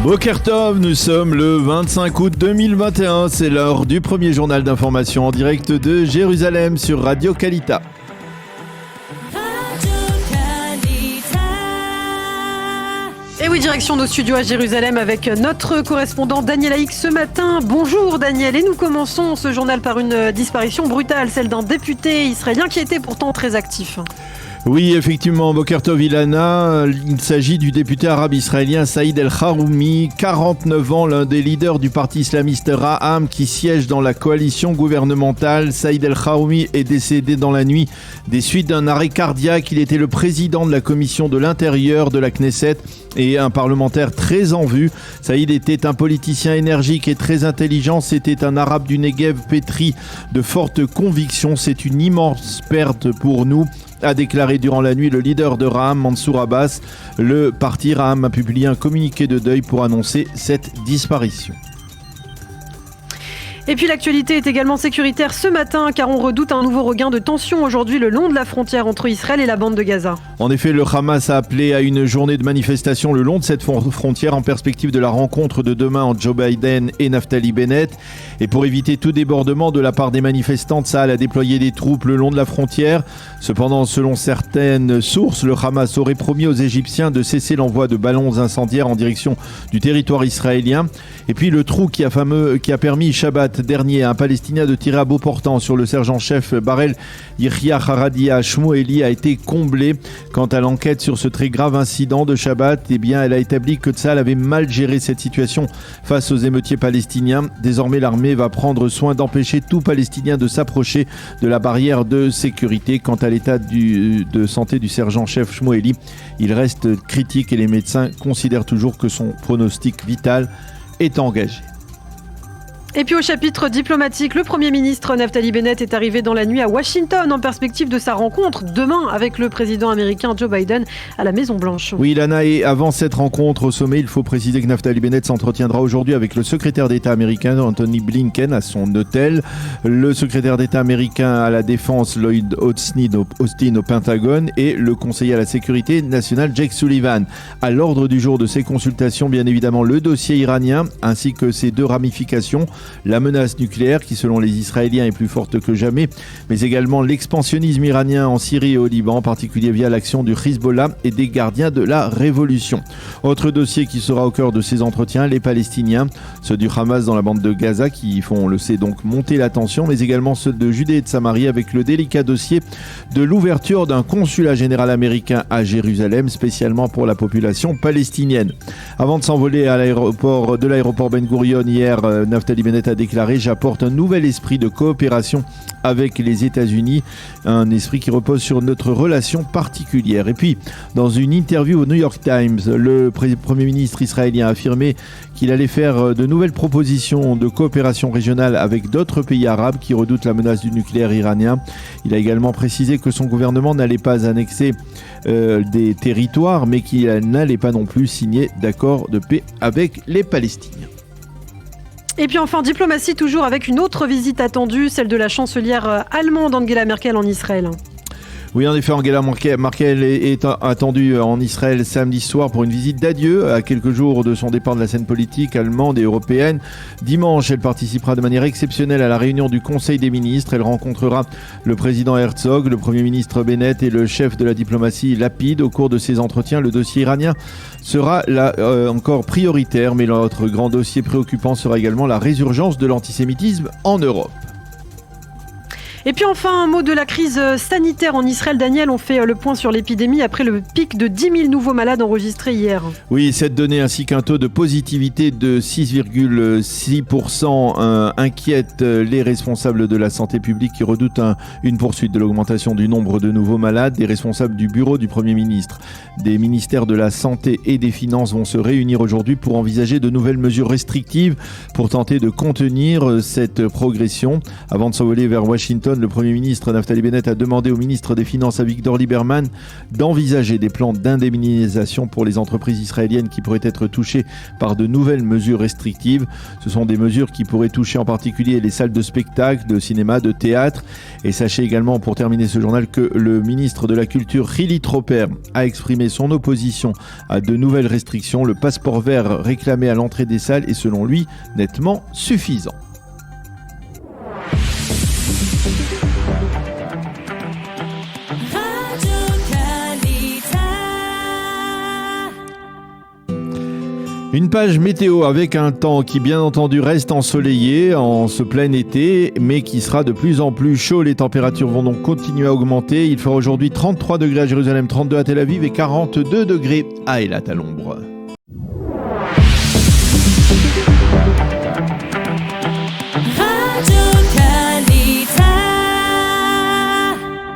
Boker Tov, nous sommes le 25 août 2021, c'est l'heure du premier journal d'information en direct de Jérusalem sur Radio Kalita. Et oui, direction nos studios à Jérusalem avec notre correspondant Daniel Haïk ce matin. Bonjour Daniel, et nous commençons ce journal par une disparition brutale, celle d'un député israélien qui était pourtant très actif. Oui, effectivement, Boker Tov Ilana, il s'agit du député arabe israélien Saïd El-Kharoumi, 49 ans, l'un des leaders du parti islamiste Ra'am qui siège dans la coalition gouvernementale. Saïd El-Kharoumi est décédé dans la nuit des suites d'un arrêt cardiaque. Il était le président de la commission de l'intérieur de la Knesset et un parlementaire très en vue. Saïd était un politicien énergique et très intelligent. C'était un arabe du Negev pétri de fortes convictions. C'est une immense perte pour nous, a déclaré durant la nuit le leader de Ra'am, Mansour Abbas. Le parti Ra'am a publié un communiqué de deuil pour annoncer cette disparition. Et puis l'actualité est également sécuritaire ce matin car on redoute un nouveau regain de tension aujourd'hui le long de la frontière entre Israël et la bande de Gaza. En effet, le Hamas a appelé à une journée de manifestation le long de cette frontière en perspective de la rencontre de demain entre Joe Biden et Naftali Bennett. Et pour éviter tout débordement de la part des manifestants, Tsahal a déployé des troupes le long de la frontière. Cependant, selon certaines sources, le Hamas aurait promis aux Égyptiens de cesser l'envoi de ballons incendiaires en direction du territoire israélien. Et puis le trou qui a permis Shabbat dernier à un Palestinien de tirer à bout portant sur le sergent-chef Barel Yihya Haradia Shmueli a été comblé. Quant à l'enquête sur ce très grave incident de Shabbat, elle a établi que Tsahal avait mal géré cette situation face aux émeutiers palestiniens. Désormais, l'armée va prendre soin d'empêcher tout Palestinien de s'approcher de la barrière de sécurité. Quant à l'état de santé du sergent-chef Shmueli, il reste critique et les médecins considèrent toujours que son pronostic vital est engagé. Et puis au chapitre diplomatique, le Premier ministre Naftali Bennett est arrivé dans la nuit à Washington en perspective de sa rencontre demain avec le président américain Joe Biden à la Maison-Blanche. Oui, Lana, et avant cette rencontre au sommet, il faut préciser que Naftali Bennett s'entretiendra aujourd'hui avec le secrétaire d'État américain Anthony Blinken à son hôtel. Le secrétaire d'État américain à la Défense Lloyd Austin au Pentagone et le conseiller à la sécurité nationale Jake Sullivan. À l'ordre du jour de ces consultations, bien évidemment, le dossier iranien ainsi que ses deux ramifications. La menace nucléaire qui selon les Israéliens est plus forte que jamais, mais également l'expansionnisme iranien en Syrie et au Liban, en particulier via l'action du Hezbollah et des gardiens de la révolution. Autre dossier qui sera au cœur de ces entretiens, les Palestiniens, ceux du Hamas dans la bande de Gaza qui font, on le sait, donc monter la tension, mais également ceux de Judée et de Samarie avec le délicat dossier de l'ouverture d'un consulat général américain à Jérusalem, spécialement pour la population palestinienne. Avant de s'envoler à l'aéroport Ben Gurion hier, Naftali Bennett a déclaré « J'apporte un nouvel esprit de coopération avec les États-Unis, un esprit qui repose sur notre relation particulière. » Et puis, dans une interview au New York Times, le Premier ministre israélien a affirmé qu'il allait faire de nouvelles propositions de coopération régionale avec d'autres pays arabes qui redoutent la menace du nucléaire iranien. Il a également précisé que son gouvernement n'allait pas annexer des territoires, mais qu'il n'allait pas non plus signer d'accord de paix avec les Palestiniens. Et puis enfin, diplomatie toujours avec une autre visite attendue, celle de la chancelière allemande Angela Merkel en Israël. Oui, en effet, Angela Merkel est attendue en Israël samedi soir pour une visite d'adieu à quelques jours de son départ de la scène politique allemande et européenne. Dimanche, elle participera de manière exceptionnelle à la réunion du Conseil des ministres. Elle rencontrera le président Herzog, le Premier ministre Bennett et le chef de la diplomatie Lapid. Au cours de ces entretiens, le dossier iranien sera là encore prioritaire, mais l'autre grand dossier préoccupant sera également la résurgence de l'antisémitisme en Europe. Et puis enfin, un mot de la crise sanitaire en Israël. Daniel, on fait le point sur l'épidémie après le pic de 10 000 nouveaux malades enregistrés hier. Oui, cette donnée ainsi qu'un taux de positivité de 6,6% inquiète les responsables de la santé publique qui redoutent une poursuite de l'augmentation du nombre de nouveaux malades. Des responsables du bureau du Premier ministre, des ministères de la Santé et des Finances vont se réunir aujourd'hui pour envisager de nouvelles mesures restrictives pour tenter de contenir cette progression. Avant de s'envoler vers Washington, Zion, le Premier ministre Naftali Bennett a demandé au ministre des Finances Avigdor Lieberman d'envisager des plans d'indemnisation pour les entreprises israéliennes qui pourraient être touchées par de nouvelles mesures restrictives. Ce sont des mesures qui pourraient toucher en particulier les salles de spectacle, de cinéma, de théâtre. Et sachez également, pour terminer ce journal, que le ministre de la Culture, Hili Troper, a exprimé son opposition à de nouvelles restrictions. Le passeport vert réclamé à l'entrée des salles est selon lui nettement suffisant. Une page météo avec un temps qui bien entendu reste ensoleillé en ce plein été, mais qui sera de plus en plus chaud. Les températures vont donc continuer à augmenter. Il fera aujourd'hui 33 degrés à Jérusalem, 32 à Tel Aviv et 42 degrés à Eilat à l'ombre.